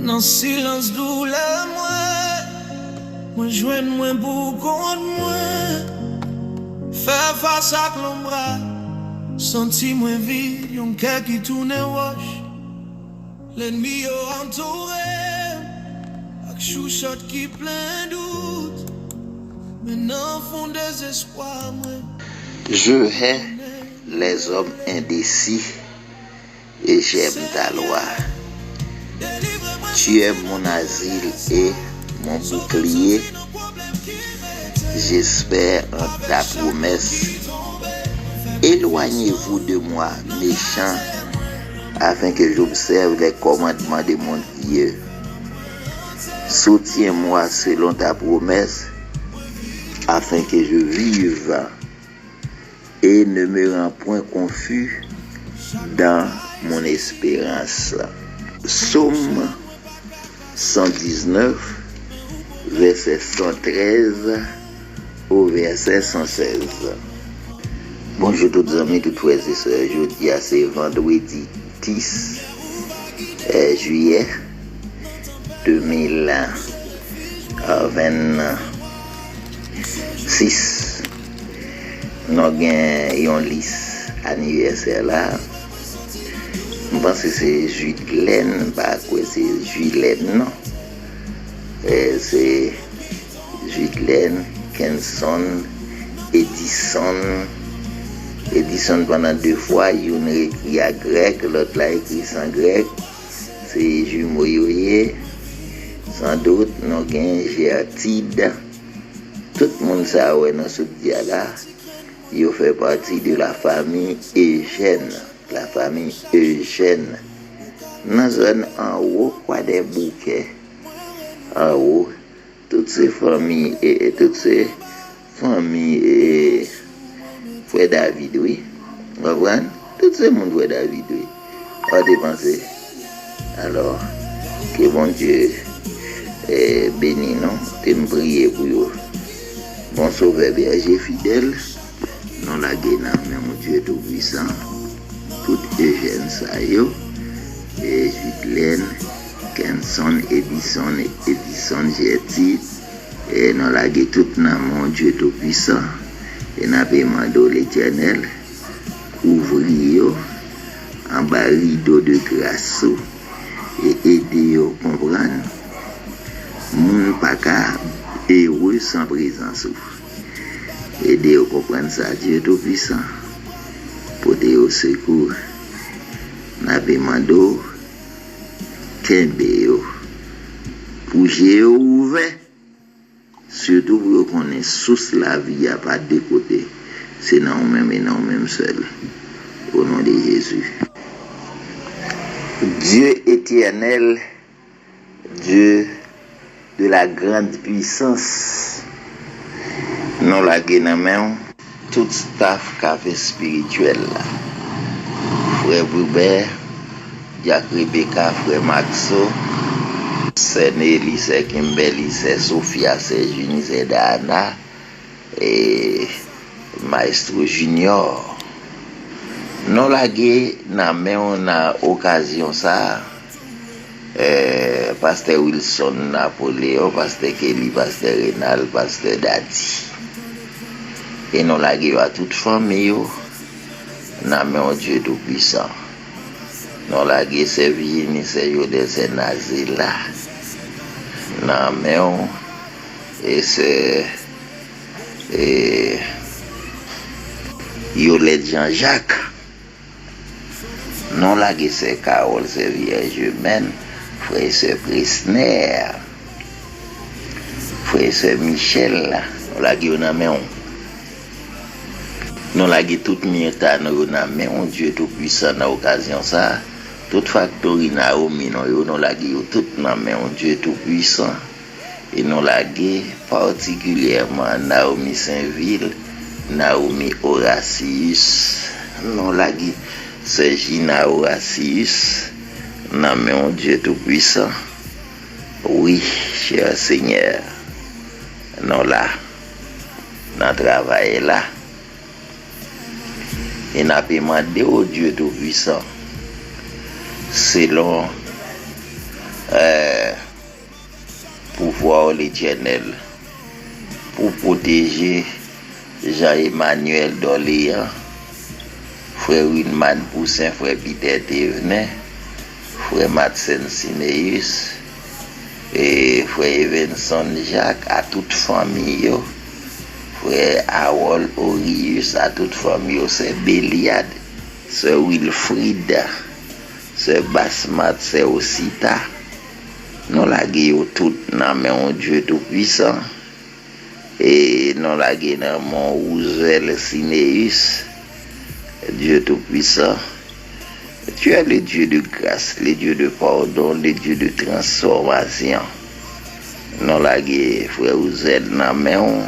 Dans silence douleur moi joindre moi pour contre moi faire face à l'ombre senti moi vide yon cœur qui tourne roche l'ennemi a entouré avec chouchotte qui plein doute maintenant fond désespoir moi je hais les hommes indécis et j'aime ta loi. Tu es mon asile et mon bouclier. J'espère en ta promesse. Éloignez-vous de moi, méchants, afin que j'observe les commandements de mon Dieu. Soutiens-moi selon ta promesse, afin que je vive et ne me rends point confus dans mon espérance. Psaume 119, verset 113 au verset 116. Bonjour toutes les amis, toutes frères et sœurs. Jeudi, c'est vendredi 10 juillet 2026. Nous avons un liste anniversaire là. Je pense que c'est Julienne, pas quoi c'est Julienne, non. C'est Julienne, Kenson, Edison pendant 2 fois, une écrit à grec, l'autre l'a écrit sans grec. C'est jumeau yoye, sans doute, nous avons Géatide. Tout le monde sait dans ce dia-là, il fait partie de la famille Eugène. La famille Eugène. Dans la zone en haut, quoi des bouquets. En haut, toutes ces familles et frère David, oui. Vous comprenez? Tout ce monde frère David, oui. On va dépenser. Alors, que bon Dieu béni, non? Tu me prier pour vous. Bon sauveur berger fidèle. Non la guéna, mais mon Dieu tout puissant. Tout Eugène Sayo, et Julienne, Kenson, Edison, Jetty, et nous l'avons tout dans mon Dieu tout-puissant, et nous avons demandé l'Éternel, couvrir en bas rideau de grâce, et aider à comprendre, mon paka heureux sans présence, aider à comprendre ça, Dieu tout-puissant. Pour te au secours, n'a demandé Kembe pour j'ai ouvert, surtout pour qu'on ait sous la vie à pas de côté, c'est non même et non même seul, au nom de Jésus. Dieu éternel, Dieu de la grande puissance, non la guénamène. Tout staff café spirituel là. Frère Boubert, Jack Rebecca, frère Maxo, c'est Nelly, c'est Kimberly, c'est Sophia, c'est Juni, c'est Dana et Maestro Junior. Nous lagué na mais on a occasion ça. Pasteur Wilson Napoléon, Pasteur Kelly, Pasteur Renal, Pasteur Dadi. Et nous laguons à toute famille, nous avons Dieu tout-puissant. Nous laguons ces Virginie, ces Yodé, ces Nazila. Nous avons et c'est Yolette Jean-Jacques. Nous laguons ces Carole, ces Vierge humaine, frère et sœur Prisner, frère et sœur Michel. Nous laguons dans maison. Nous laguons toute mieta nous mais on Dieu tout puissant dans occasion ça toute factory Naomi nous laguons tout mais on Dieu tout puissant et nous laguons particulièrement Naomi Saint-Ville, Naomi Horatius, non lagi c'est Gina Horatius, non mais mon Dieu tout-puissant. Oui, cher Seigneur, non là, dans travail là, et n'a pas demandé au Dieu tout-puissant, selon pouvoir l'éternel, pour protéger Jean-Emmanuel d'Orléans, frère Winman Poussin, frère Peter Thévenet, frère Madsen Sineus, et frère Evenson Jacques, à toute famille, frère Harold Orius, à toute famille, c'est Béliade, c'est Wilfried, c'est Basmat, c'est Osita. Nous la gué tout dans mon Dieu tout-puissant. Et nous la gué dans mon Ouzel Sineus, Dieu tout-puissant. Tu es le Dieu de grâce, le Dieu de pardon, le Dieu de transformation. Nous la gué frère Ouzel dans mon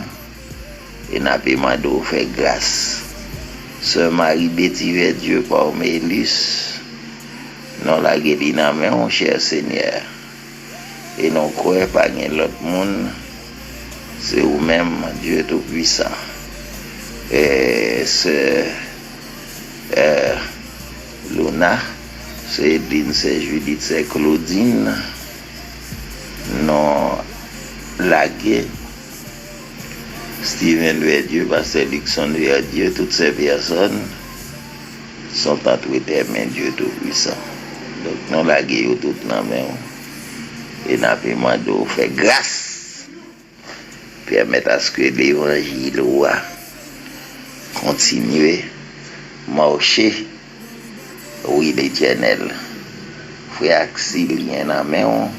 et n'a pas demandé de faire grâce. Ce mari bétivé Dieu par Mélus. Nous la gué dans mon cher Seigneur. Et non croyez pas que l'autre monde, c'est vous-même, Dieu tout-puissant. Et c'est Luna, c'est Edine, c'est Judith, c'est Claudine. Non, Lagué, Steven vers Dieu, Pasteur Dixon vers Dieu, toutes ces personnes sont entre tes mains, Dieu tout-puissant. Donc, non, Lagué, tout dans la main. Et n'a pas demandé de faire grâce, permettre à ce que l'évangile continue marcher, oui, l'éternel. Frère Axilien dans main,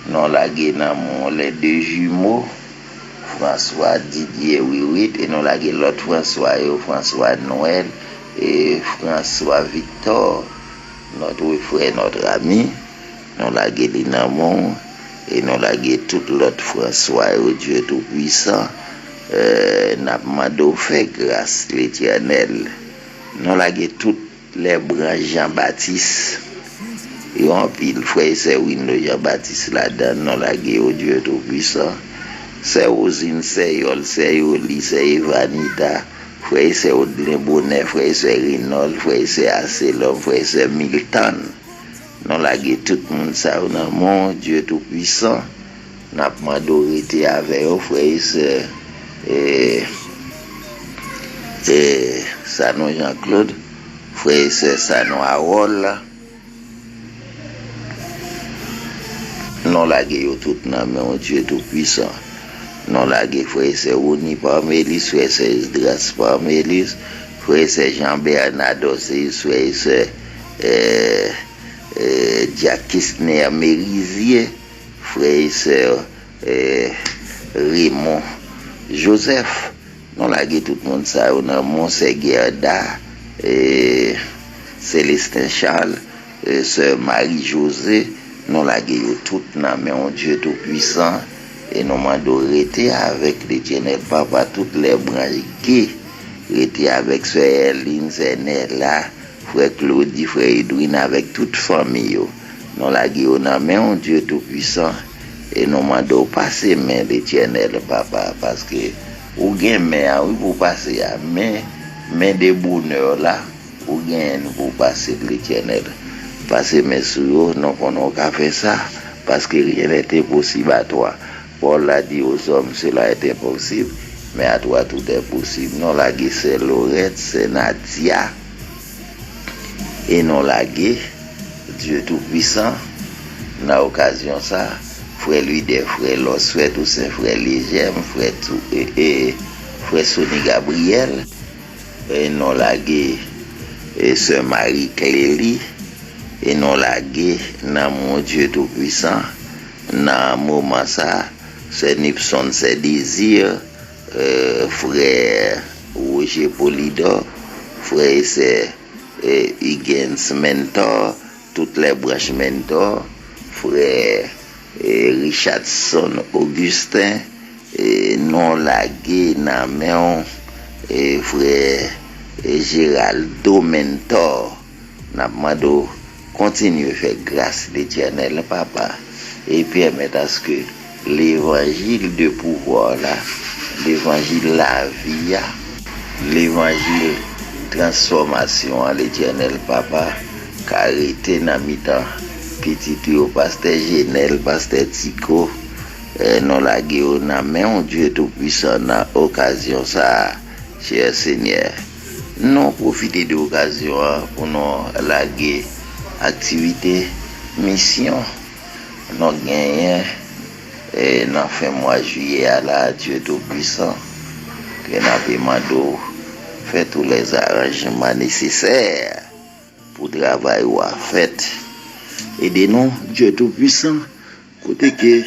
non la dans les deux jumeaux, François Didier oui, et non la l'autre François Noël et François Victor, notre frère, notre ami. Nous la gué dans et nous la gué toute l'autre François au Dieu tout-puissant. N'a pas demandé de faire grâce l'éternel. Nous la gué toutes les branches Jean-Baptiste. Et en pile, frère, c'est Windows Jean-Baptiste là-dedans. Nous la gué au Dieu tout-puissant. C'est Osine, c'est Yol, c'est Yoli, c'est Evanita. Frère, c'est Audrey Bonnet, frère, c'est Rinol, frère, c'est Asselom, frère, c'est Milton. Nous la gué tout le monde ça dans mon Dieu tout-puissant. N'a pas demandé avec eux, frère, c'est Sanon Jean-Claude, frère, c'est Sanon Harold. Nous la gué tout dans mon Dieu tout-puissant. Nous la gué, frère, c'est Oni Parmélis, frère, c'est Isdras Parmélis, frère, c'est Jean-Bernardo, frère, c'est Jacques Mérisier, frère et sœur Raymond Joseph. Nous la gué tout le monde ça, on a Monseguerda, Célestin Charles, sœur Marie-Josée. Nous la gué tout dans mon Dieu tout-puissant. Et nous m'avons arrêté avec l'éternel papa, toutes les branches qui étaient avec sœur Erline, sœur Nella, frère Claudie, frère Edwin, avec toute famille. Nous la gué dans mon Dieu tout-puissant. Et nous m'avons passé main l'éternel papa, parce que ou gain main, oui, pour passer à main de bonheur là, ou gain pour passer l'éternel. Passer mes sous, nous qu'on a fait ça, parce que rien n'était possible à toi. Paul l'a dit aux hommes, cela était possible, mais à toi tout est possible. Non la gué, c'est Lorette, c'est Nadia, et non la gué, Dieu tout-puissant, dans l'occasion ça, frère lui des frères Los, frère Toussaint, frère Légem, frère tout, et frère Sonny Gabriel, et non la gué, et sœur Marie Clélie, et non la gué, dans mon Dieu tout-puissant, dans moment ça, c'est Nipson, c'est Désir, frère Roger Polidor, frère c'est Higgins Mentor, toutes les branches Mentor, frère Richardson Augustin, non lagué Naméon, frère et Géraldo Mentor. N'a demandé continuer à faire grâce l'Éternel Papa et permettre à ce que l'évangile de pouvoir là, l'évangile la vie, l'évangile transformation à l'Éternel Papa, carité dans mi-temps, petit au pasteur Genel, pasteur Tico, non la guerre na main Dieu tout-puissant dans occasion ça, cher Seigneur. Nous profiter de l'occasion pour nous laguer activité, mission. Nous gagnons et nous fin mois juillet à la Dieu tout-puissant que nous demandons faire tous les arrangements nécessaires pour travailler ou à fait. Aidez-nous, Dieu tout-puissant, côté que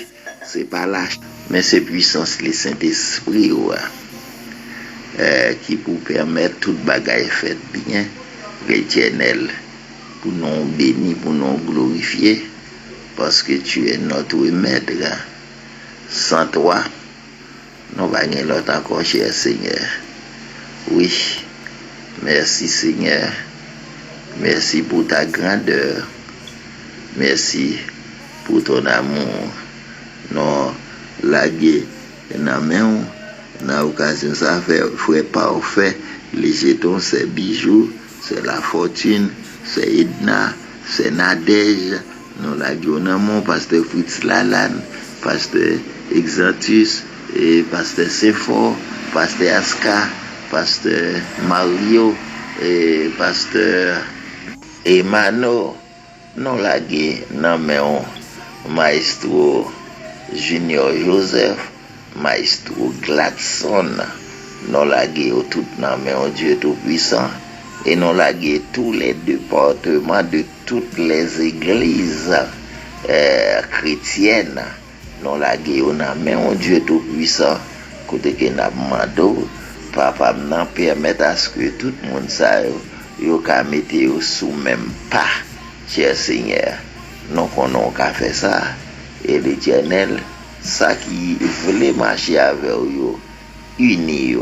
c'est pas lâche, mais c'est puissance le Saint-Esprit qui pour permettre toute bagaille faite bien, l'Éternel, pour nous bénir, pour nous glorifier, parce que tu es notre maître. Sans toi, nous va gagner l'autre encore, cher Seigneur. Oui, merci Seigneur. Merci pour ta grandeur. Merci pour ton amour. Non, la guerre, dans main, dans l'occasion, ça fait frère parfait. Les jetons, c'est bijoux, c'est la fortune, c'est Edna, c'est Nadège. Non, la guerre, mon pasteur Fritz Lalanne, pasteur Exantus, et pasteur Sephor, pasteur Aska, pasteur Mario, et pasteur Emmanuel. Non, la guerre, non, mais maestro Junior Joseph, maestro Gladson, non, la guerre, tout, non, mais Dieu tout-puissant, et non, la guerre, tous les départements de toutes les églises chrétiennes, non, la guerre, non, mais Dieu tout-puissant, côté que n'a demandé, papa, m'en permettre à ce que tout le monde sache, yo ka mette yo sous même pas, cher Seigneur. Nous connaissons qu'à faire ça. Et l'Éternel, ça qui voulait marcher avec eux, unis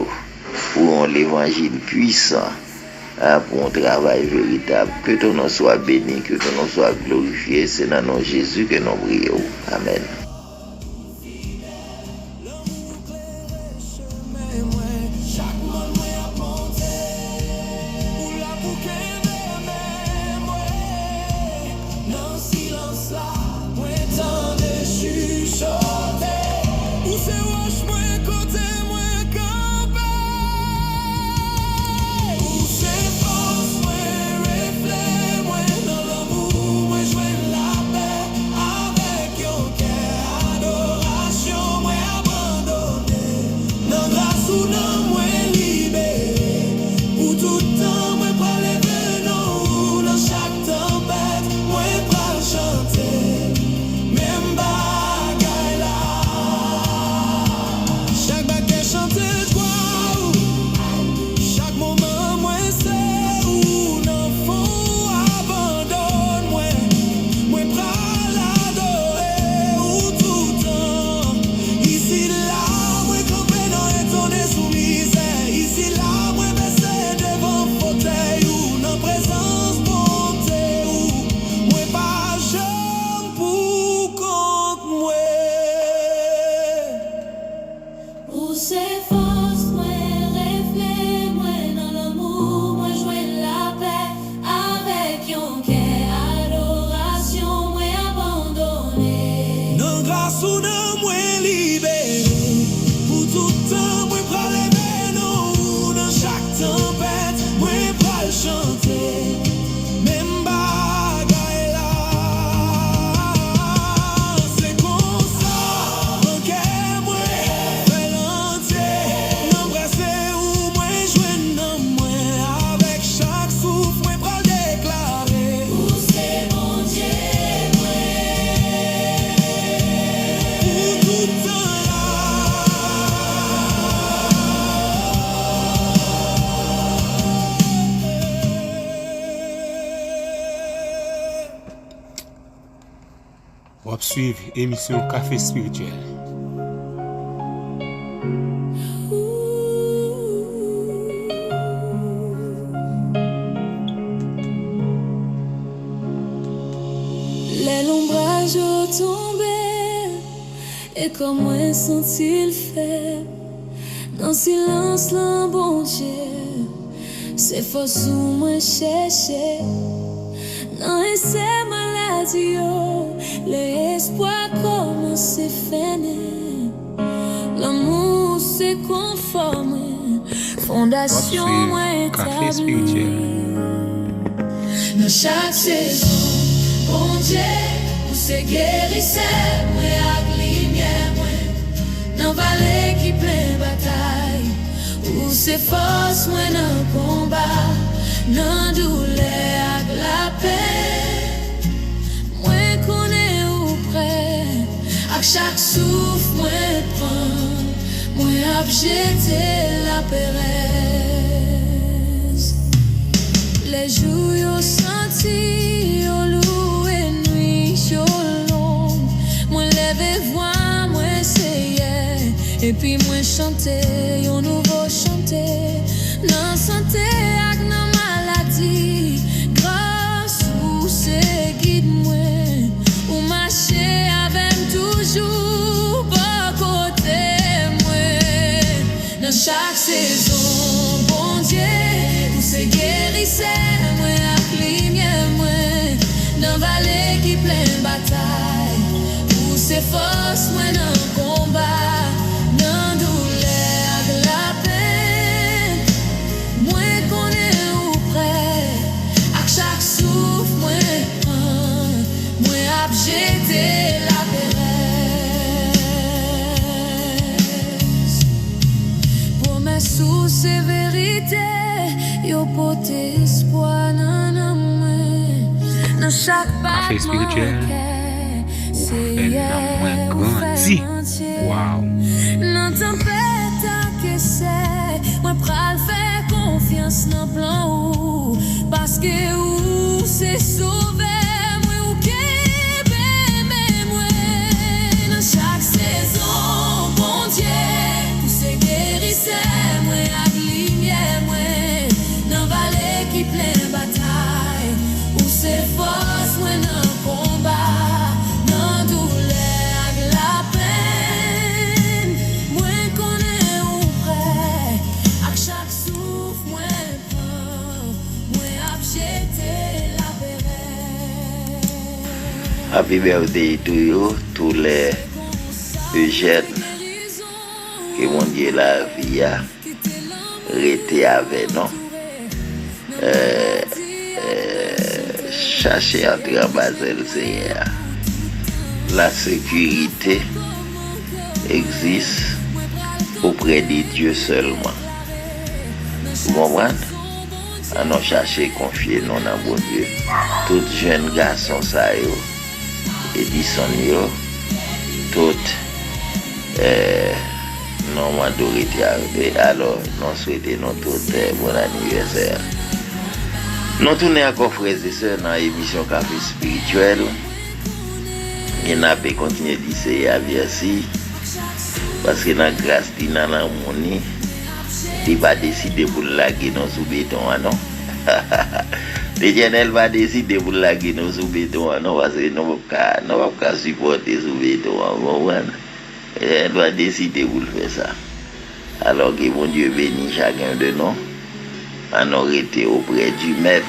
pour l'évangile puissant, pour un travail véritable. Que ton nom soit béni, que ton nom soit glorifié. C'est dans le nom de Jésus que nous prions. Amen. Wap suivi émission Café Spirituel. l'ombrage tombé, et comme moi senti le fait, dans le silence, le bon Dieu, c'est force où moi chercher, non, et c'est maladie, l'espoir commence à finir, l'amour c'est conforme, fondation moi Café spirituel. dans chaque saison, bon Dieu, où c'est guérisseur, moi avec lumière, moi, dans vallée qui plein bataille, où c'est force, moi dans combat, dans douleur avec la paix, moi connais où près, à chaque souffle, moi prends, moi abjeter la péresse. Les jours yo senti, yo loué nuit, yo long. Moi lève voix, moi essayé, et puis moi chanter, yo nouveau chanter. Non santé ak nan maladie, grâce ou c'est guide moi, ou marcher avec toujours bon côté moi. Dans chaque saison, bon Dieu, c'est guérisseur, moi avec lumière, moi dans vallée qui plein bataille, où c'est force, moi dans combat, dans douleur avec la peine, moi connais où près, à chaque souffle, moi prends, moi abjeter la péresse, promesse ou c'est vérité. Yo pote espoir nan mwen, nan chaque Café spirituel. c'est grandi. Wow. Nan tempête que c'est, moi pral faire confiance nan plan ou, parce que ou c'est sauvé, moi ou kebe moi, dans chaque saison, bon Dieu, ou c'est guérisseur, moi avec lumière, moi dans vallée qui plein bataille, où c'est force, moi dans combat, dans douleur avec la peine, moi connais où près, à chaque souffle, moi prends, moi abjeter la pérenne. Happy birthday to you, tous les jeunes qui m'ont dit la vie a été avec nous. Chercher à entrer en Basel, Seigneur. La sécurité existe auprès de Dieu seulement. Vous comprenez? On chercher confier non dans bon Dieu. Tout jeune garçon ça yo, Edison yo, tout non majorité arrivé. Alors nous souhaitons nous tout bon anniversaire. Nous tournons encore frères et sœurs dans l'émission Café Spirituel. Il n'a pas continué d'essayer à verser. Parce que dans la grâce de l'harmonie, il va décider pour laguer nos sous-béton. Non? L'Éternel va décider pour laguer nos sous-béton. Non? Parce que nous ne pouvons pas supporter sous-béton. Il doit décider pour faire ça. Alors que mon Dieu bénit chacun de nous. On aurait été auprès du maître.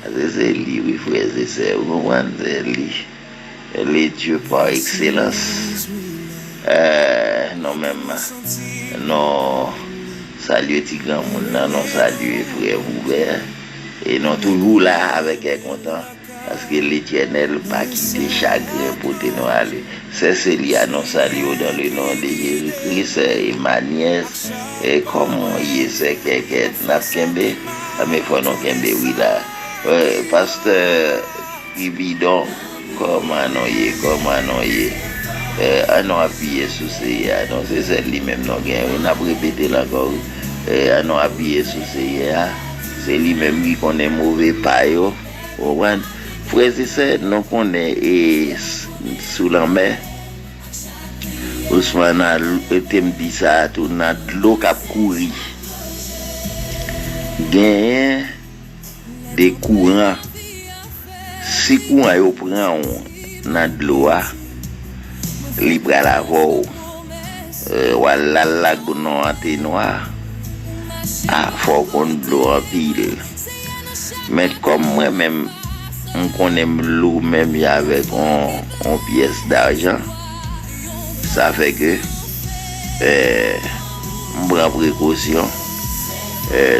C'est lui, oui, frères et sœurs, vous comprenez, c'est lui. Les dieux par excellence. Non, même, non, salut, petit grand monde, non, salut, frère ouvert. Et non, toujours là avec un content. Parce que l'Éternel pas quitté chagrin pour nous aller. C'est celui à nous saluer dans le nom de Jésus-Christ et ma nièce. Et comment il est quelqu'un n'a kembe, mais faut non kembe oui là. Pasteur Ibidon, comment non y on a appuyé sur ces non c'est celle même non on a répété encore on a appuyé sur ces c'est lui même qui connaît mauvais payo. Frères et sœurs, nous connaissons sous la mer. Ousmane a dit ça, tout n'a de l'eau qui a couru. Gagner des courants si kou a yo pran nan dlo a, li pral avou wala lagonon ante noir, faut qu'on dlo en pile. Mais comme moi-même, on connaît l'eau même avec une pièce d'argent, ça fait que on prend précaution.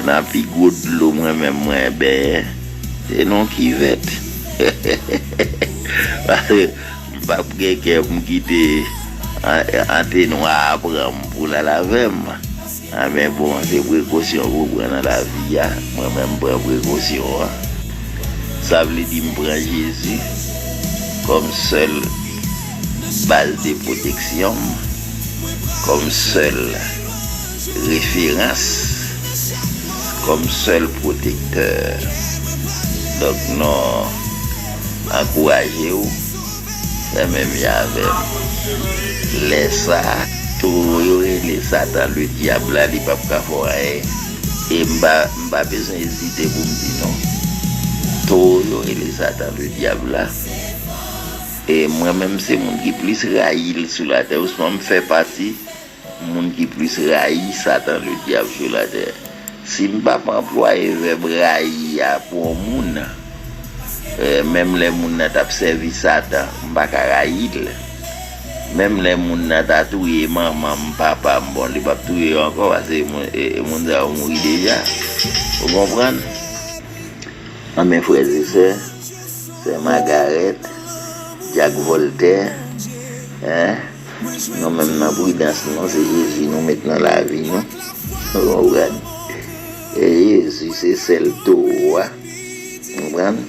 Dans le gros de l'eau, moi-même, c'est non qui va. Parce que je ne peux pas me quitter en noir pour la laver. Mais bon, c'est précaution pour prendre la vie. Moi-même, je prends précaution. Ça veut dire que je prends Jésus comme seule base de protection, comme seule référence, comme seul protecteur. Donc, non, encouragez-vous, c'est même avec les ça, tout les Satan, le diable, là, il ne peut pas faire. Et je n'ai pas besoin d'hésiter pour me dire non. Tout les Satan, le diable, là. Et moi-même, c'est mon qui plus raïl sur la terre. Je me fais partie, mon qui plus raïl Satan, le diable sur la terre. Si je ne peux pas employer le verbe raïl pour le monde, même les gens qui ont servi Satan, je ne peux pas raïl. Même les gens qui ont tué maman, papa, bon, ils ne peuvent pas tuer encore parce que les gens ont mouru déjà. Vous comprenez? Mes frères et sœurs, c'est Margaret, Jacques Voltaire. Nous même dans la prudence, c'est Jésus, nous mettons la vie. Non? Et Jésus, c'est celle tout. Vous comprenez?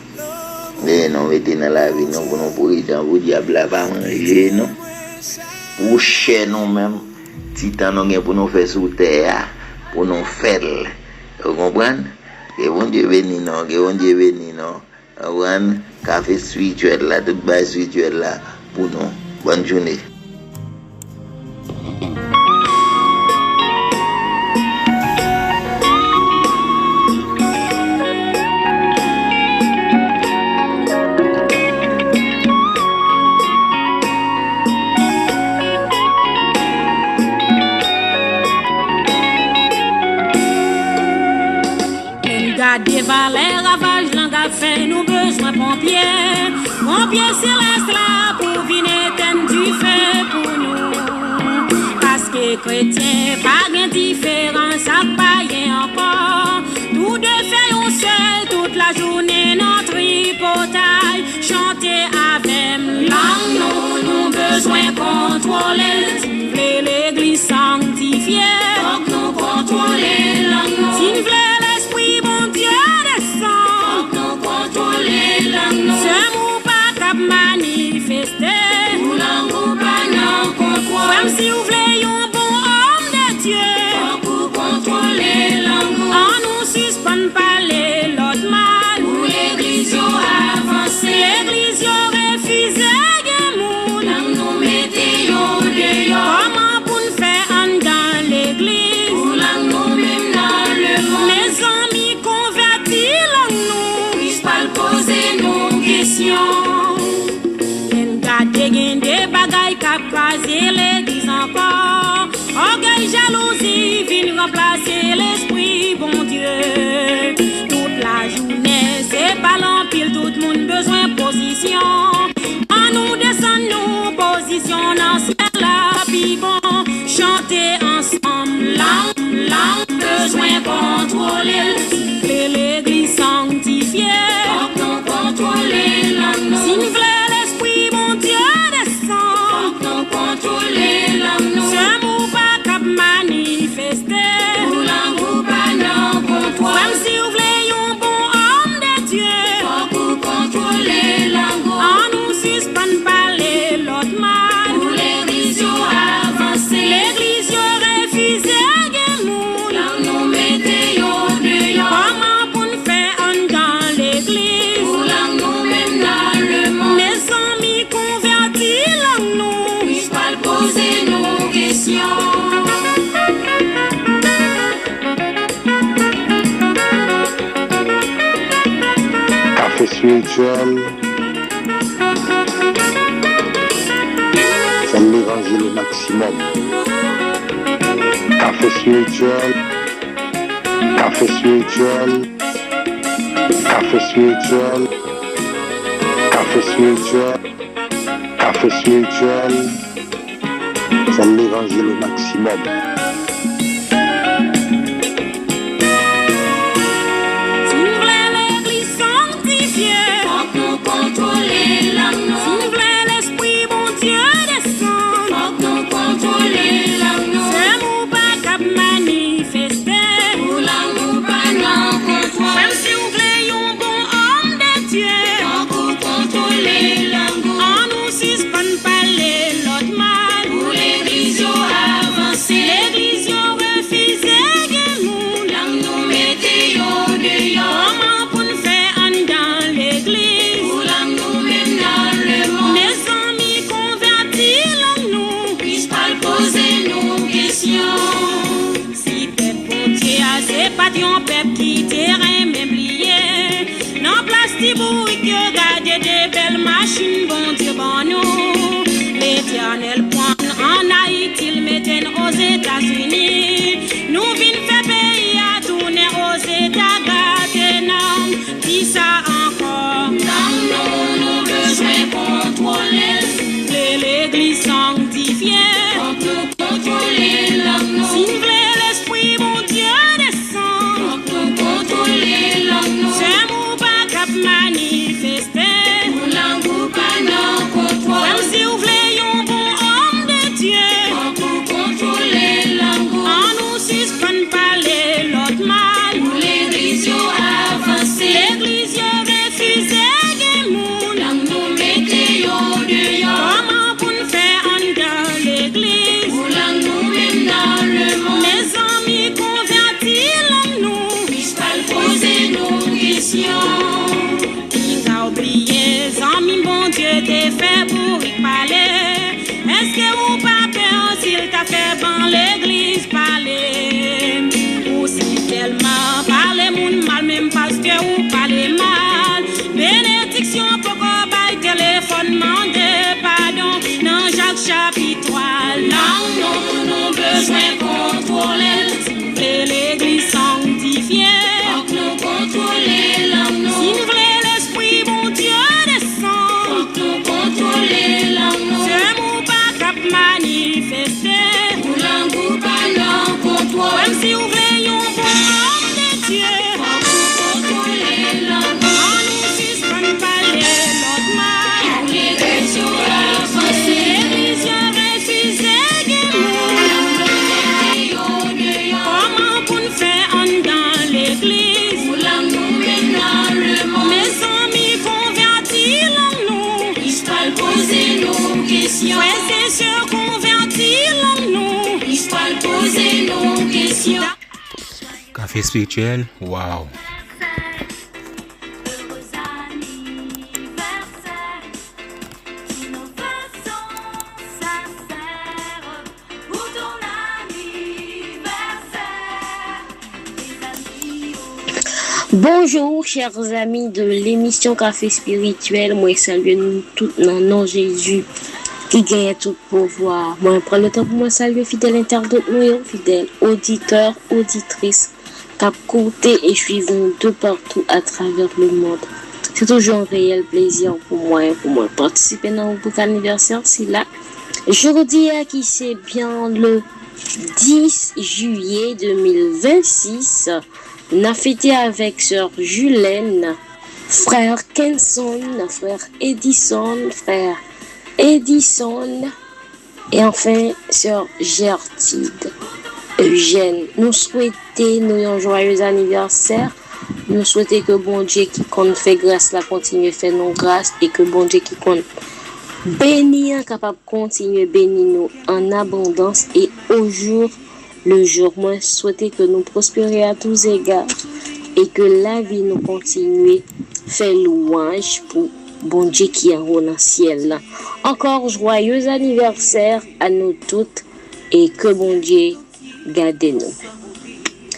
Et nous mettons dans la vie, nous pour prudence, vous diable pas manger, non? Pour cher nous-mêmes, titan nous pour nous faire sous terre, pour nous faire. Vous comprenez? Que bon Dieu béni, non? Que bon Dieu béni, non? Vous comprenez? Café spirituel là, tout bas spirituel là, pour nous. Bonne journée. Des valets ravages, l'engagement fait nous besoin pompiers. Pompiers célestes là pour venir éteindre du feu pour nous. Parce que chrétiens, pas de différence, à païen encore. Nous deux faisons seul toute la journée, notre tripotaille. Chanter avec langue, nous besoin contrôler. L'église sanctifiée, donc nous contrôler langue. S'il vous l'esprit, bon Dieu descend, donc nous contrôler langue. Ce mot pas cap manifester, ou langue pas non contrôle. Même si vous voulez un bon homme de Dieu, donc vous contrôler langue. En nous suspend parler l'autre mal, ou l'église avancée, l'église refusé de moun, langue nous mettez yo dehors. Comment pour nous faire en dans l'église, ou langue nous même dans le monde. Mes amis convertis langue nous, ils pas poser nos questions. Gen des bagailles cap craser l'église encore. Orgueil, jalousie, vient remplacer l'esprit, bon Dieu. Toute la journée, c'est pas l'empile, tout le monde besoin position. En nous descend nous position dans ciel là, puis bon, chanter ensemble, langue, besoin contrôler. L'église sanctifiée, donc nous contrôler langue. Si nous voulons l'esprit, mon Dieu descend, donc nous contrôler langue. Ce mot pas cap manifester, ou langue pas non contrôle. Même si vous voulez un bon homme de Dieu, donc vous contrôler langue. En nous suspend parler l'autre mal, ou l'église avancée, l'église refusé de moun, langue nous mettez yo dehors. Comment pour nous faire en dans l'église, ou langue nous même dans le monde. Mes amis convertis langue nous, ils pas poser nos questions. Café spirituel maximum. Café spirituel, café spirituel, café spirituel, café spirituel, café spirituel. C'est l'évangile au maximum. L'éternel point en Haïti, il mettait aux États-Unis. Nous vîmes faire pays à tourner aux États-Unis. Dis ça encore. Nous besoin contrôler. L'église sanctifiée. Contrôler l'homme. Si vous voulez l'esprit, mon Dieu descend. Contrôler l'homme. C'est mon pas cap manifester. Même si vous voulez un bon homme de Dieu, en nous suspend parler l'autre mal. L'église avance, l'église refuse des moules. Nous mettons dehors. Comment pour nous faire en dans l'église? Nous même dans le monde. Mes amis convertis nous. Puis pas poser nos questions. Qui a oublié, amis, mon Dieu t'es fait pour y parler. Est-ce que vous pas peur s'il t'a fait dans l'église parler? Ou si tellement parler mon mal, même parce que vous parlez mal. Bénédiction pour qu'on baille téléphone, demander pardon. Dans Jacques chapitre 3, là nous besoin contrôler. L'église sanctifiée. Nous contrôler l'homme. Si nous voulons l'esprit, mon Dieu descend. Nous contrôler l'homme. C'est mon pas cap manifester. Pour l'angoisse, pas non contrôle. Même si vous voulez un bon homme de Dieu. Nous contrôler l'homme. On nous suspend parler l'autre mal. L'église avance. L'église refuse des moules. Comment pour nous faire en dans l'église? Mes amis convertis nous. Ils pas poser nos questions. Frères et sœurs convertis nous. Ils pas poser nos questions. Café spirituel, wow. Bonjour chers amis de l'émission Café Spirituel, moi salue nous tous dans le nom de Jésus qui gagne tout pouvoir. Moi prends le temps pour moi saluer fidèles internautes, fidèles auditeurs, auditrices, qui écoutent et suivent de partout à travers le monde. C'est toujours un réel plaisir pour moi participer dans votre anniversaire. C'est là, jeudi qui c'est bien le 10 juillet 2026. On a fêté avec sœur Julène, frère Kenson, frère Edison et enfin sœur Gertide, Eugène. Nous souhaitons un joyeux anniversaire. Nous souhaitons que bon Dieu qui compte fait grâce la continue faire nos grâces et que bon Dieu qui compte bénir capable continuer bénir nous en abondance et au jour le jour. Moi, souhaiter que nous prospérions à tous égards et que la vie nous continue faire louange pour bon Dieu qui est en haut dans le ciel. Encore joyeux anniversaire à nous toutes et que bon Dieu garde nous.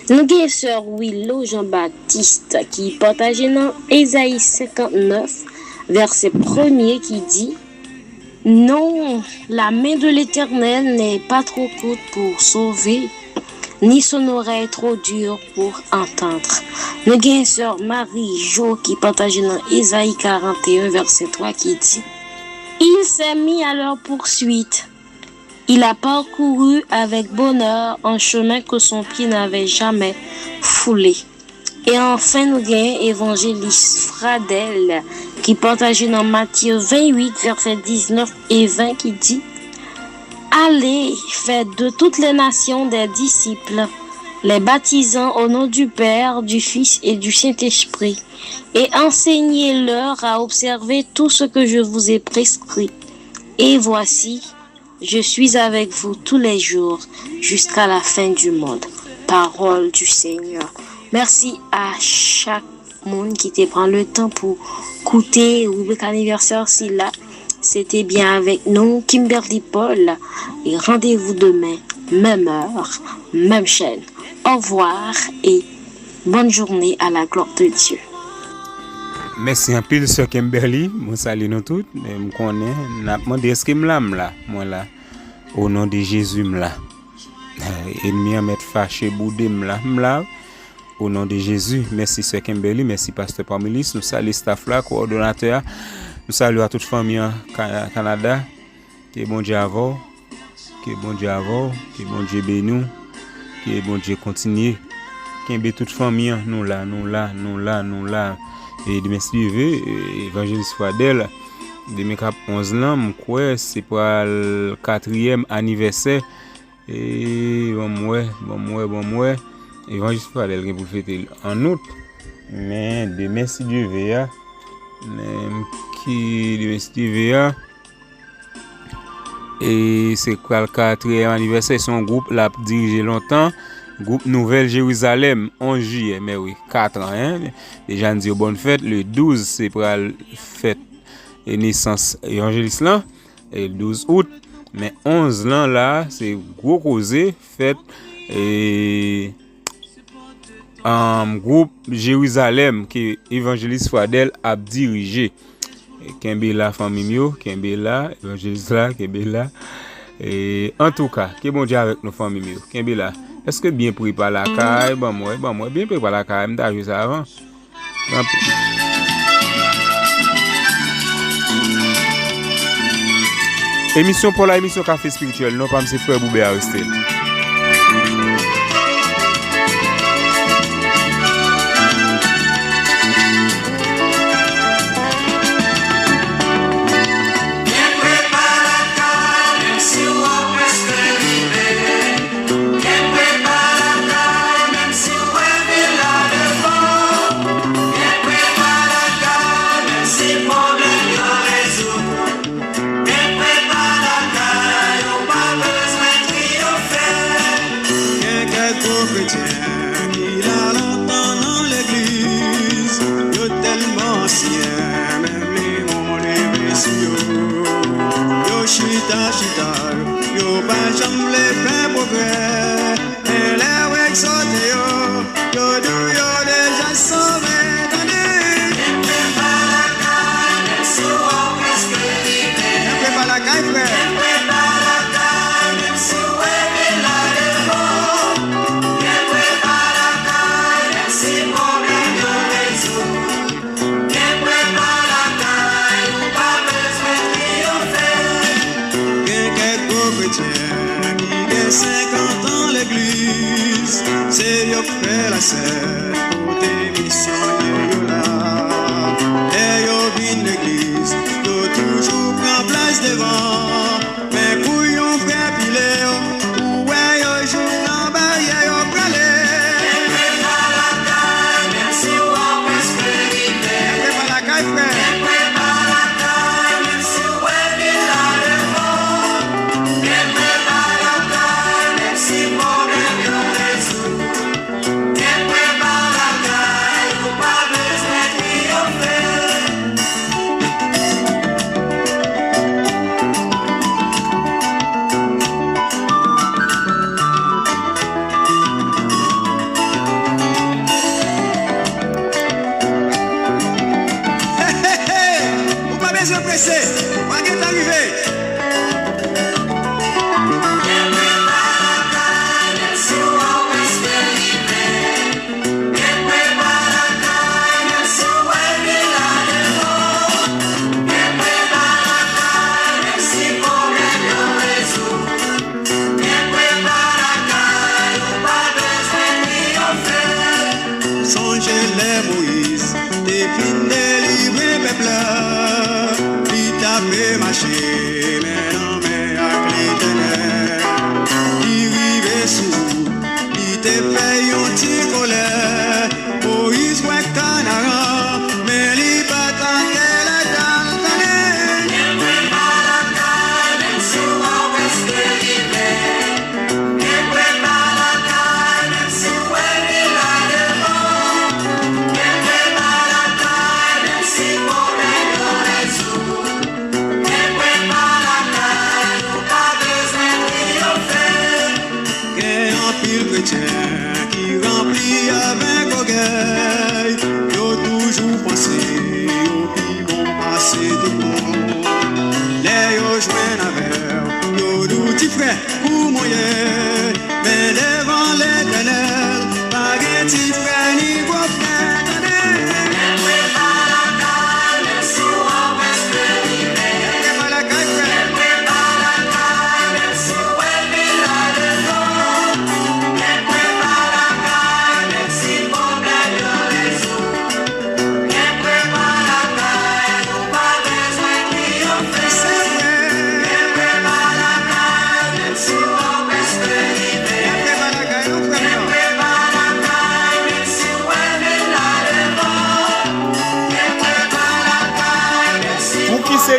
Nous avons sœur Willow Jean-Baptiste qui partage dans Ésaïe 59, verset 1er qui dit: Non, la main de l'Éternel n'est pas trop courte pour sauver, ni son oreille trop dure pour entendre. Nous avons sœur Marie Jo qui partage dans Ésaïe 41, verset 3 qui dit: Il s'est mis à leur poursuite. Il a parcouru avec bonheur un chemin que son pied n'avait jamais foulé. Et enfin, nous avons évangéliste Fradel qui partage dans Matthieu 28, verset 19 et 20 qui dit: Allez, faites de toutes les nations des disciples, les baptisant au nom du Père, du Fils et du Saint-Esprit, et enseignez-leur à observer tout ce que je vous ai prescrit. Et voici, je suis avec vous tous les jours jusqu'à la fin du monde. Parole du Seigneur. Merci à chaque monde qui te prend le temps pour écouter rubrique anniversaire si là. C'était bien avec nous, Kimberly Paul. Et rendez-vous demain, même heure, même chaîne. Au revoir et bonne journée à la gloire de Dieu. Merci un pile sur Kimberly. Moi salut nous toutes. Je connais. N'a demandé est-ce que là moi là au nom de Jésus là. Ennemi à mettre fâché boudé là. Au nom de Jésus, merci Sœur Kimberly, merci Pasteur Parmelis, nous saluons staff là, coordonnateur, nous saluons à toute famille en Canada, que bon Dieu avant, que bon Dieu bénisse, que bon Dieu continue, que toute famille, nous là, et de me suivre, évangéliste Fadel, de mes 11 ans, c'est pour le 4e anniversaire, et bon moi. Évangéliste Fadel qui pour fêter en août, mais de merci Dieu veilla, et c'est quoi le 4e anniversaire, son groupe l'a dirigé longtemps, groupe Nouvelle Jérusalem, 11 juillet, mais oui, 4 ans, hein? Déjà on dit bonne fête, le 12 c'est pour la fête et naissance évangéliste là, et le 12 août, mais 11 ans là, c'est gros causé, fête et groupe Jérusalem qui évangéliste Fadel a dirigé. Kembe la famille mio, Kembe la évangéliste là, Kembe la. Et en tout cas, que bon Dieu avec nos familles mio. Kembe la. Est-ce que bien préparé la caille? Bon moi bien préparé la caille, m'ta joué ça avant. Émission pour la émission Café Spirituel, non pas monsieur frère Boubé Aristel. Yo pas jamais fait progrès, et les wex sauté yo déjà sauvé. C'est yo fait la scène pour des missions yo là. Et yo vin l'église, yo toujours prend place devant. Mais pour yon frère pilé, ouais yo joue en barrière yo pralé. Merci ou prospérité. Pas la caille frère. Pressé, on est arrivé.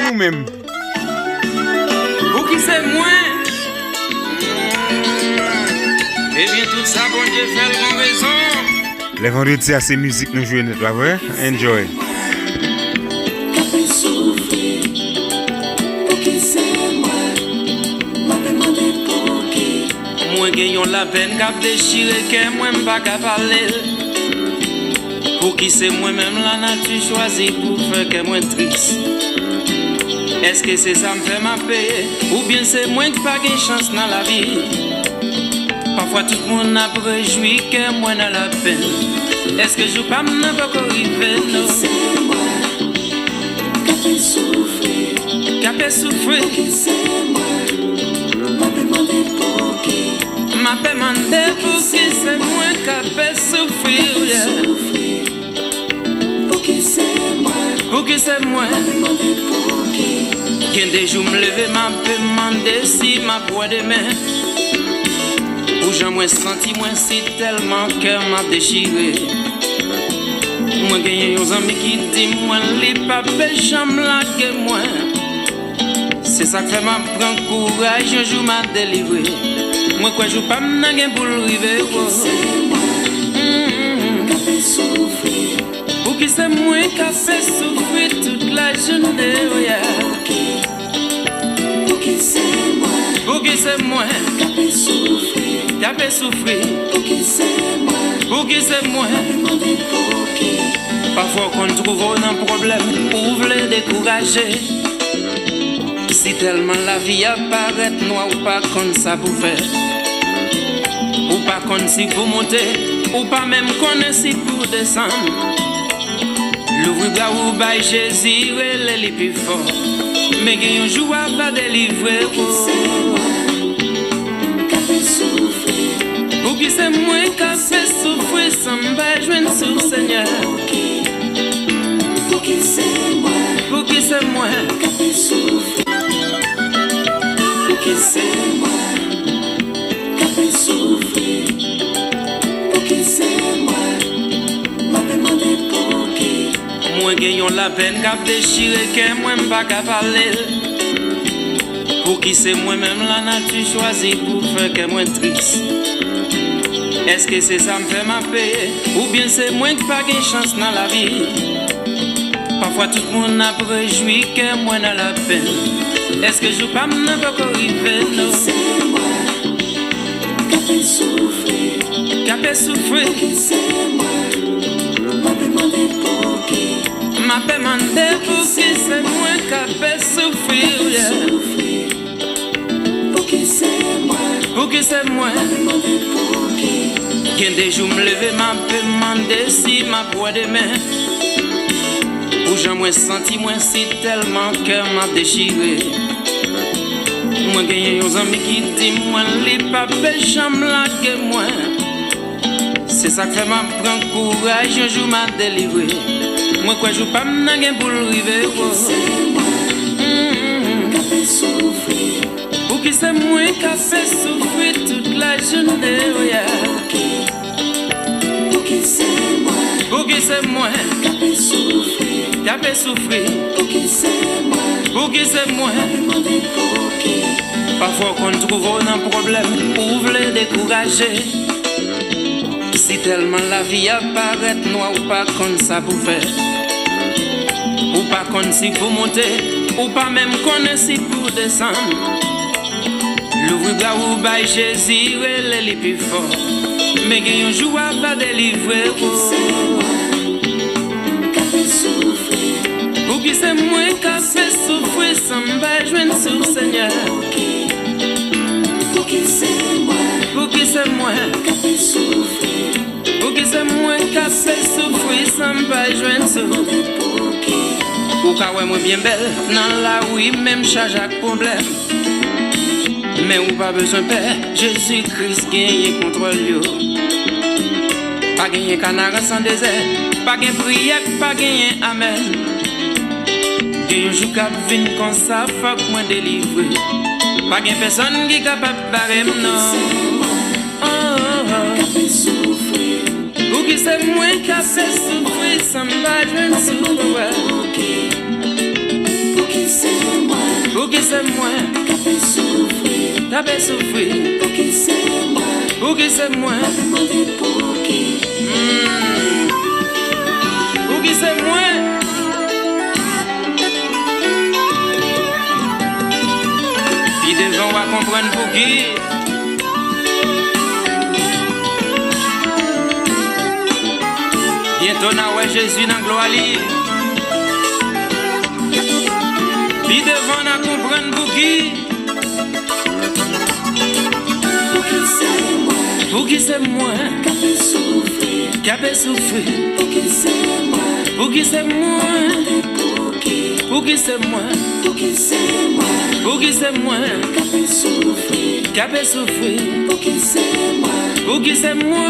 nous-mêmes. Pour qui c'est moi? Eh bien, tout ça, bon Dieu, fait le bon raison. Les vendredis, c'est musique nous jouons, pas vrai? Enjoy. Moi, gagnons la peine qu'à déchirer, que moi, pas qu'à parler. Pour qui c'est moi-même la nature choisie pour faire que moi triste. Est-ce que c'est ça me fait ma paix? Ou bien c'est moi qui pas de chance dans la vie? Parfois tout le monde a réjoui que moi dans la peine. Est-ce que je pas m'en pas arriver? Non. C'est moi qui fait souffrir. Qui fait souffrir? C'est moi. M'a demandé pour qui. M'a demandé pour qui c'est moi qui fait souffrir. Pour qui c'est moi. Pour qui c'est moi. M'a demandé pour qui. Quand des jours me lever, m'a demandé si ma voix demain. Ou j'en moi senti moi si tellement que m'a déchiré. Moi gagne un ami qui dit moi li pas belle jambe là que moi. C'est ça que fait m'a prendre courage un jour m'a délivré. Moi quoi je pas m'en gain pour river. C'est moi qui fait souffrir. Pour qui c'est moi qui fait souffrir toute la journée. Pour qui c'est moi. Pour qui c'est moi Qui fait souffrir. qui fait souffrir. Pour qui c'est moi. Pour qui c'est moi. Demandez pour qui. Parfois qu'on trouve un problème pour voulez décourager. Si tellement la vie apparaît noire ou pas comme ça pour faire. Ou pas comme si pour monter. Ou pas même comme si pour descendre. L'ouvrir bras ou bail Jésus et les plus fort. Mais qu'il y a un jour à pas délivrer. C'est moi qui fait souffrir. Pour qui c'est moi qui fait souffrir sans me joindre sur Seigneur. Pour qui c'est moi. Pour qui c'est moi. Qui fait souffrir. Pour qui c'est moi. Qui fait souffrir. Pour qui c'est moi. M'a demandé pour qui. Moi gagnons la peine qu'a déchiré que moi pas qu'à parler. Pour qui c'est moi-même la nature choisie pour faire que moi triste. Est-ce que c'est ça me fait ma paix? Ou bien c'est moi qui pas de chance dans la vie? Parfois tout le monde a réjoui que moi dans la peine. Est-ce que je pas m'en pas arriver? Non. C'est moi qui fait souffrir. Qui fait souffrir? C'est moi. M'a demandé pour qui. M'a demandé pour qui c'est moi qui fait souffrir. Pour qui c'est moi. Pour qui c'est moi. M'a demandé pour qui. Quand des jours me lever, m'a demandé si ma voix demain. Ou j'en moi senti moi si tellement que m'a déchiré. Moi gagne un ami qui dit moi li pas belle jambe là que moi. C'est ça que fait m'a prendre courage un jour m'a délivré. Moi quoi je pas m'en gain pour river. C'est moi qui fait souffrir. Pour qui c'est moi qui fait souffrir toute la journée. Pour qui c'est moi. Pour qui c'est moi. Qui fait souffrir. Qui fait souffrir. Pour qui c'est moi. Pour qui c'est moi. Demandez pour qui. Parfois qu'on trouve un problème pour voulez décourager. Si tellement la vie apparaît noire ou pas comme ça pour faire. Ou pas comme si pour monter. Ou pas même comme si pour descendre. L'ouvrir bras ou bail Jésus et les plus fort. Mais qu'il y a un jour à pas délivrer. C'est moi qui fait souffrir. Pour qui c'est moi qui fait souffrir sans me joindre sur Seigneur. Pour qui c'est moi. Pour qui c'est moi. Qui fait souffrir. Pour qui c'est moi qui fait souffrir sans me joindre sur. Pour qui. Ou ka ouais moi bien belle dans la rue même charge à problème. Mais ou pas besoin père Jésus-Christ gagne contrôle yo. Pas gagner canard sans désert, pas gagner prière, pas gagner amen. Gagne un jour cap vinn comme ça faut que moi délivrer. Pas gagner personne qui capable barrer non. Pour qui c'est moi qui a fait souffrir sans me joindre sur. Pour qui c'est Pour qui c'est moi, qu'a fait souffrir. Pour qui c'est moi, pour qui c'est moi. Pour qui c'est moi. Puis devant on va comprendre pour qui. Bientôt na ouais Jésus dans gloire. Puis devant na comprendre pour qui. Pour qui c'est moi, qui a fait souffrir. Pour qui c'est moi, pour qui c'est moi. Pour qui c'est moi, pour qui c'est moi. Pour qui c'est moi, qui a fait souffrir. Pour qui c'est moi, pour qui c'est moi.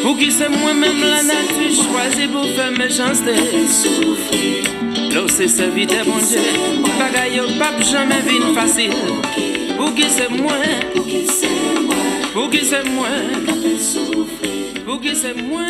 Pour qui c'est moi même la nature choisie pour faire méchanceté. Là c'est serviteur bon Dieu, bagaille yo pas jamais vin facile. Pour qui c'est moi, pour qui c'est moi, pour qui c'est moi, pour qui c'est moi.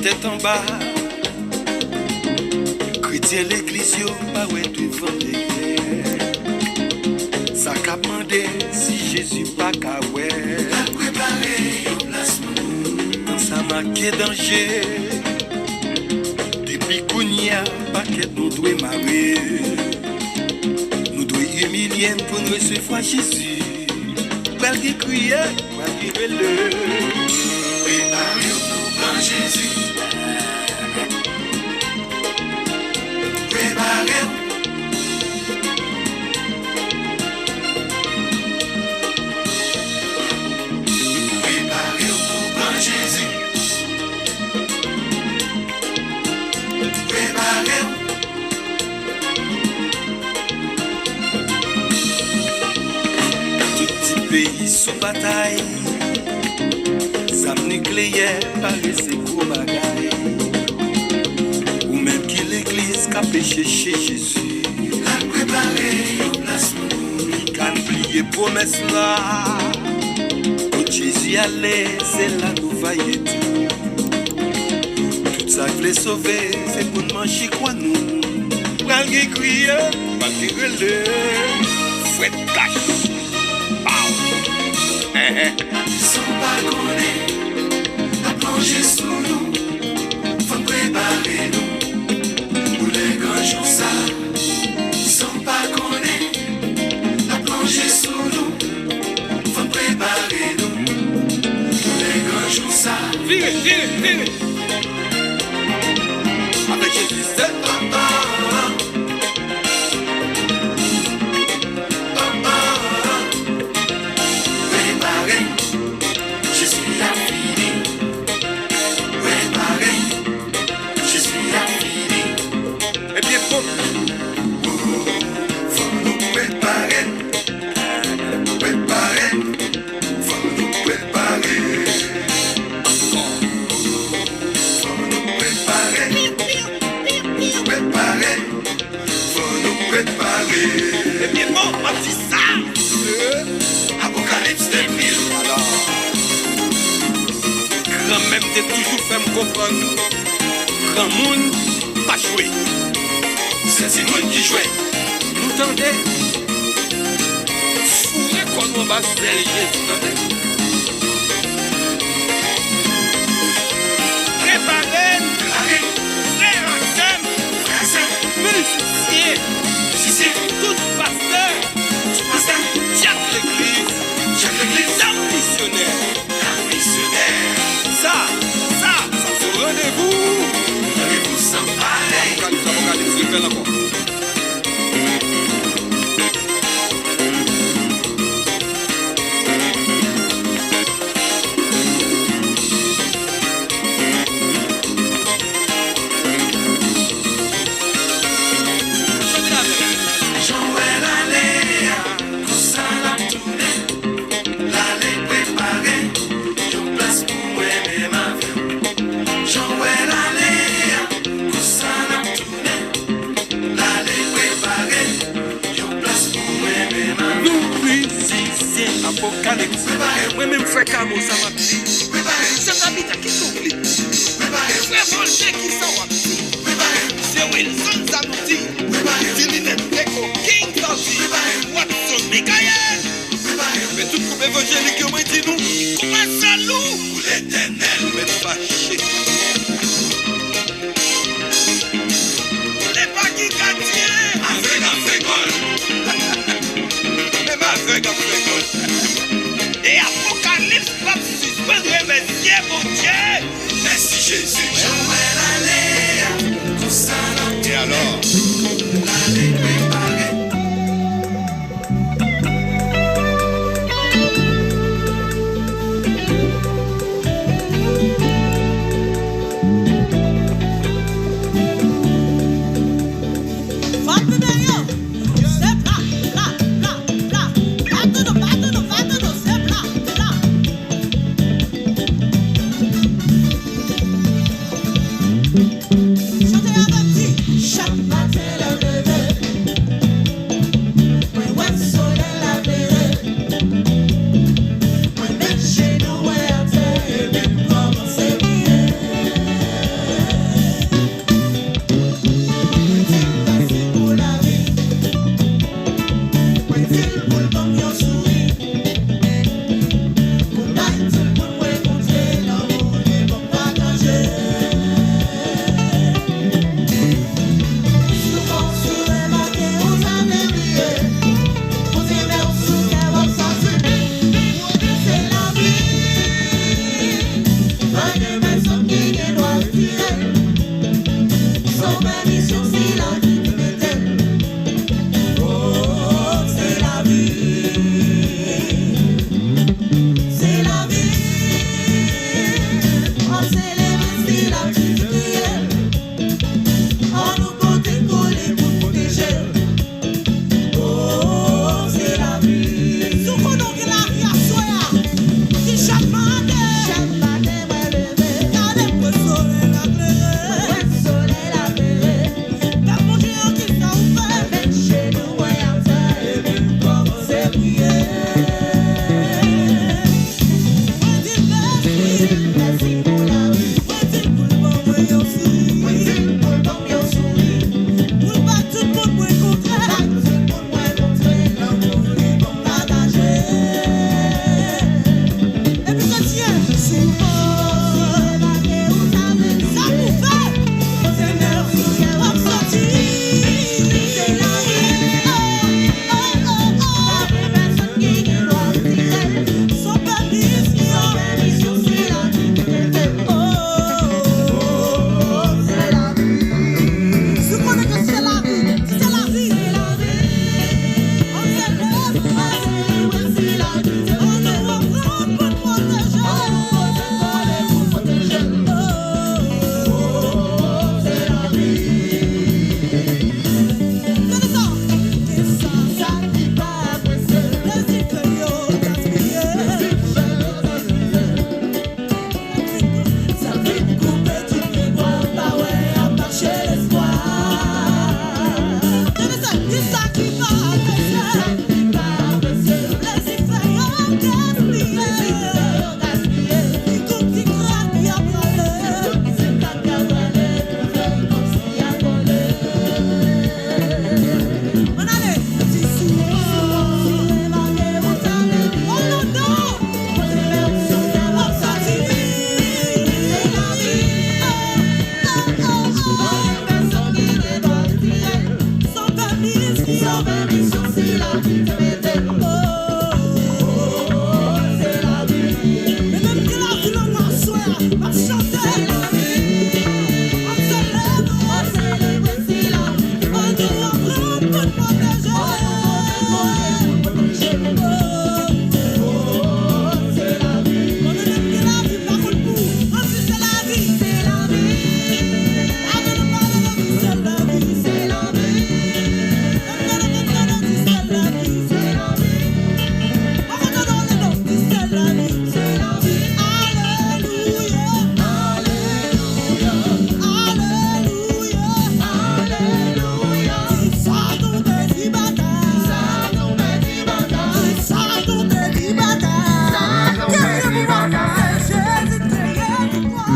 Tête en bas, chrétien l'église yo pas ouais devant derrière. Ça qu'a demandé si Jésus pas qu'à ouais. La préparer au placement. Dans sa marqué danger. Depuis qu'on y a paquet nous doit marrer. Nous doit humilier pour nous recevoir Jésus. Malgré crier, malgré le. Préparer au grand Jésus. Pays sous bataille, zam nucléaire paraissait gros bagaille. Ou même qui l'église qu'a péché chez Jésus. La préparer au placement. Il can plier promesse là. Quand Jésus allait, c'est là nous vaillait tout. Tout ça voulait sauver, c'est pour manger quoi nous. Malgré crier, malgré le fouette cache. Ils sont pas connus à plonger sous nous. Faut préparer nous pour les grands jours ça. Ils sont pas connus à plonger sous nous. Faut préparer nous pour les grands jours ça. Vire, vire, vire. Avec Jésus, c'est préparé. Eh bien bon, ma dit ça. Apocalypse 2000. Alors, grand même t'es toujours fait me comprendre. Grand monde, pas jouer. C'est le monde qui jouait. Nous tendez. Fourré comme on va se Jésus, tendez. Préparez, frères en musiciens, tout pasteur, chaque l'église, missionnaire. Ça, c'est rendez-vous. Rendez-vous sans pareil. Apocalypse, je fais l'encore. Joël allait, comme ça la tournée. L'allée préparée, une place pour aimer ma vie. Joël allait, comme ça la tournée. L'allée préparée, une place pour aimer ma vie. Nous musiciens, Apocalypse. Moi-même, frère Camo, ça m'a dit. Ça m'habite à qui s'oublie. Frère Voltaire qui s'en va. C'est Wilson Zanouti. Dylan Echo, King Tanti. Watson Michael. Mais tout comme évangélique, moi, dis-nous. Comment ça loue pour l'éternel, mais fâché. Les paquets gardiens. Avec un fégol. Même avec un fégol. Et Apocalypse, pas suspendre, remercier mon Dieu. Merci Jésus. Joël allait, comme ça la tournée. Et alors? L'allée préparée. Chaque matin le lever, moi ouais soleil la verre, moi mettre chez nous ouais à terre et puis commencer bien. Moi dis merci pour la vie, moi dis pour le bon yo sourire, pour bailler tout le monde ouais compter l'amour et bon partager. Souvent, la guerre, on a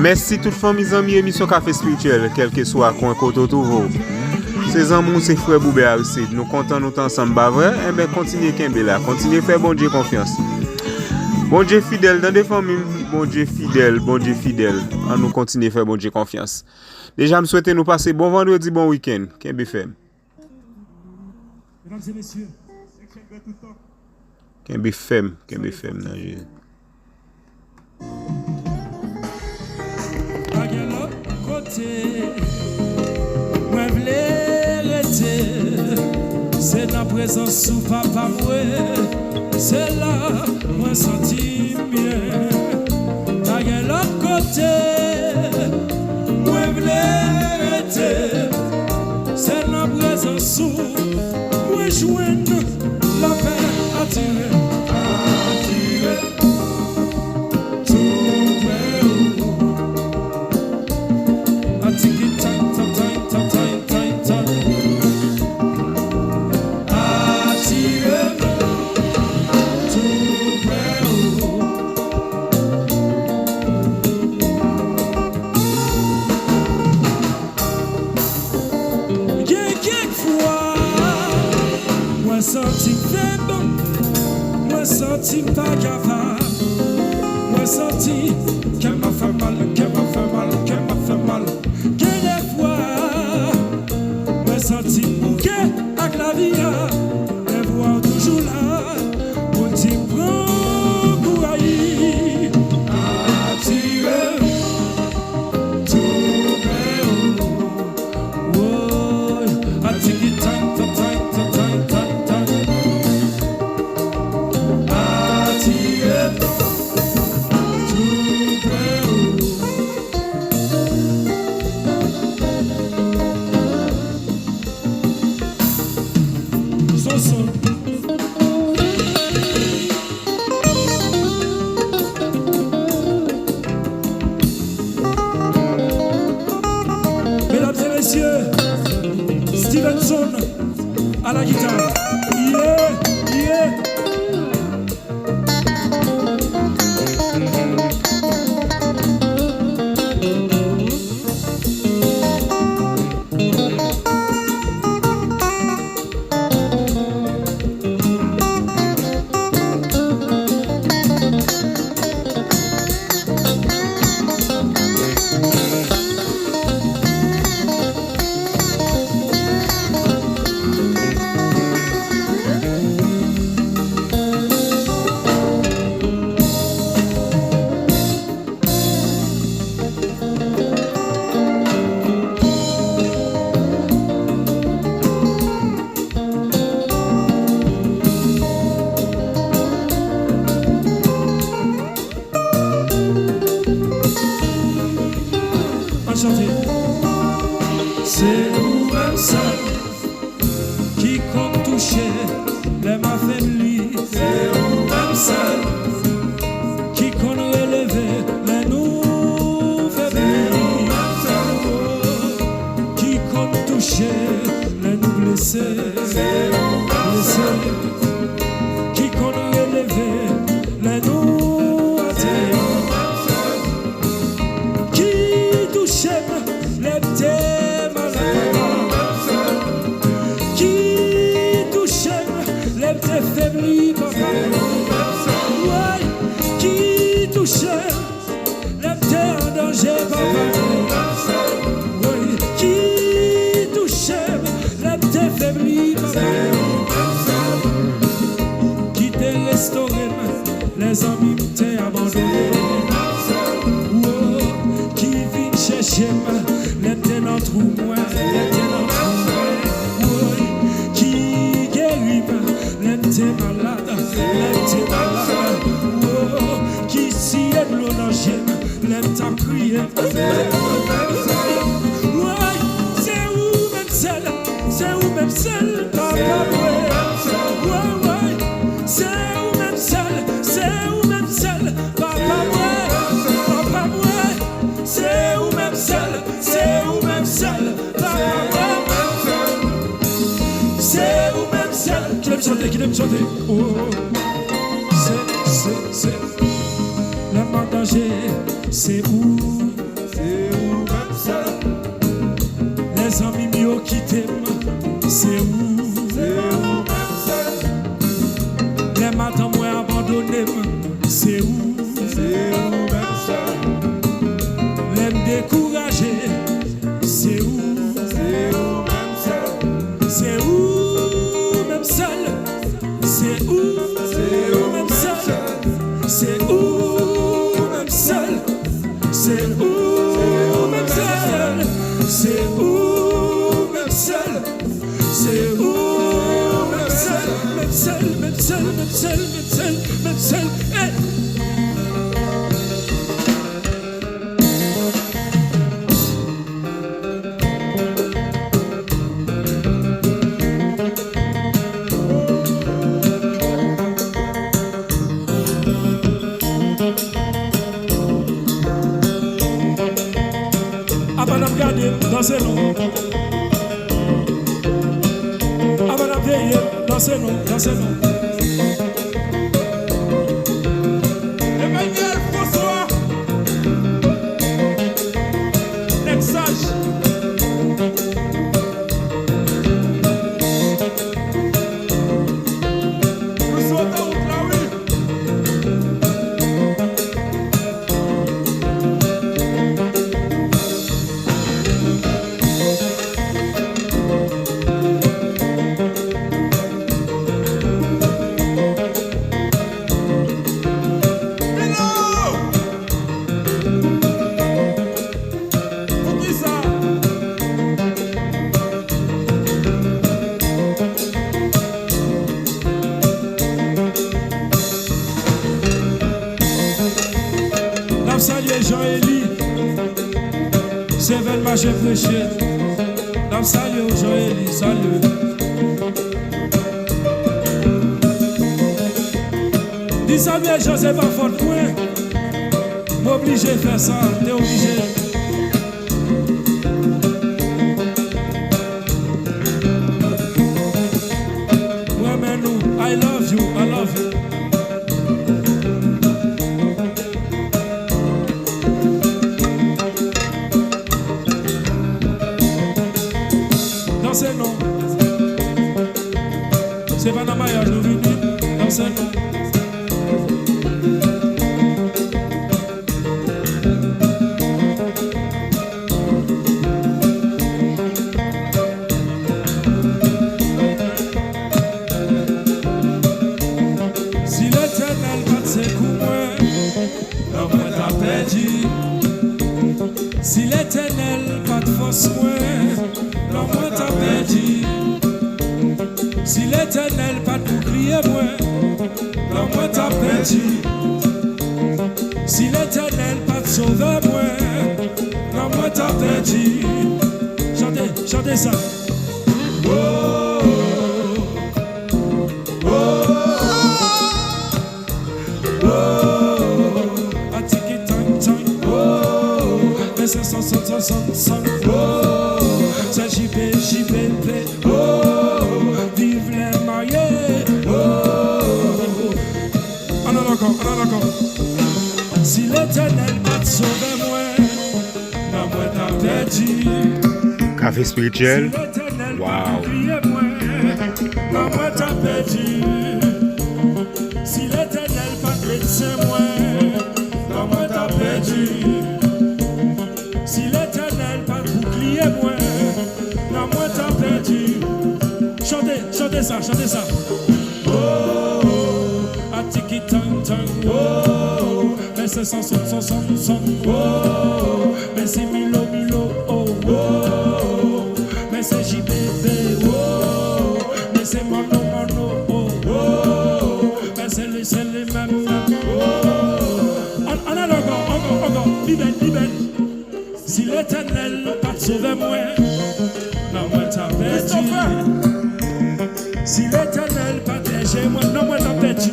Merci toute famille amis émission Café Spirituel, quel que soit coin côté tout. Ces amours, c'est frère Boubé Aristide. Nous comptons nous ensemble, pas vrai? Eh bien, continuez Kembe là. Continuez faire bon Dieu confiance. Bon Dieu fidèle dans des familles. Bon Dieu fidèle, bon Dieu fidèle. On nous continue faire bon Dieu confiance. Déjà, je souhaite nous passer bon vendredi, bon week-end. Kembe FM. Mesdames et messieurs, Kembe FM, Kembe FM. À quel côté, moi v'lais rester, c'est la présence sous papa moi, c'est là moi senti bien. À quel côté, moi v'lais rester, c'est la présence sous moi joindre la paix attirée. Senti pas capable, moi senti qu'elle m'a fait mal, qu'elle m'a fait mal, qu'elle m'a fait mal. Quelle fois, moi senti que avec la vie, elle voit toujours là, pour t'y prendre pour aïe, attirer tout près, oh, attirer à la guitare. Yeah, yeah. C'est nous-mêmes seuls qui compte toucher les m'affaiblis. C'est nous-mêmes seuls qui compte relever les nous faiblis. Qui compte toucher les nous blessés. C'est nous-mêmes seuls qui compte relever les nous athées. Qui touche les petits malades, qui touche les petits faiblis, papa. Ouais, qui touche les petits en danger, papa. Ouais, qui touche les petits faiblis, papa. Qui t'a restauré, les amis t'ont abandonné. Chercher les tenants trou moi, les tenants trou moi, qui guérit les malades, qui s'y est l'eau dans les t'as crié. C'est où même celle, c'est où même celle, papa, ouais, c'est où même celle, c'est où même celle, papa, c'est où même celle, c'est où même celle, c'est où même celle, qui l'aime chanter, oh, c'est, la main danger, c'est où mes amis m'ont quitté, c'est où? Les matins m'ont abandonné, c'est où? Les me décourager, c'est où? C'est où même seul? C'est où même seul? C'est où même seul? C'est où même seul? C'est où même seul? C'est où même seul? Même seul, même seul, même seul, même seul, même seul. Hey! Dansez nous, avant la veille, dansez nous, dansez nous. Emmanuel François, Nexage. Nous sommes dans la rue. Salut Jean-Élie, c'est vers le marché prêché. Salut Jean-Élie, salut. Dis salut Jean, c'est pas faute point. M'obligé de faire ça, t'es obligé. Moi, mais nous, I love you, I love you. C'est pas dans le mariage, nous venons dans ce nom. Si l'Éternel bat ses coups, moi, t'as perdu. Si l'Éternel bat de force, moi, t'as perdu. Si l'Éternel pas de bouclier, moi t'as perdu. Si l'Éternel pas de sauveur, moi t'as perdu. Chantez, chantez ça. Oh, oh, oh, oh, atiki tang tang. Oh, mais c'est son, oh, c'est JP. Oh. Vive les mariés, oh, oh, oh. Encore. Si l'Éternel m'a sauvé, moi t'as perdu. Café spirituel. Wow. Moi t'as perdu. Si l'Éternel m'a médecin, moi t'as perdu. Si l'Éternel m'a bouclier, moi t'as perdu. Chantez ça. Oh, atiki tang tang. Oh, mais c'est son. Oh, mais c'est Milo. Oh, mais c'est JBB. Oh, mais c'est Mono. Oh, mais c'est les mêmes. Oh, on a encore. Libère. Si l'Éternel pas te sauver, moi t'as perdu. Si l'Éternel pas t'aider, moi t'as perdu.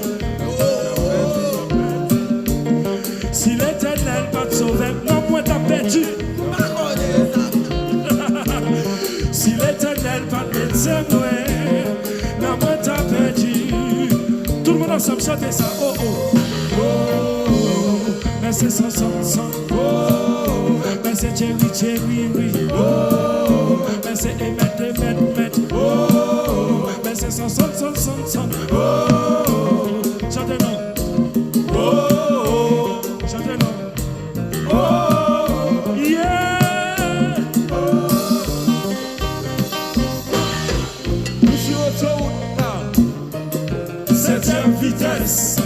Si l'Éternel pas te sauver, moi t'as perdu. Si l'Éternel pas t'aider, moi t'as perdu. Tout le monde ensemble chante ça. Oh, mais c'est son. Oh, mais c'est Cherry. Oh, mais vitesse.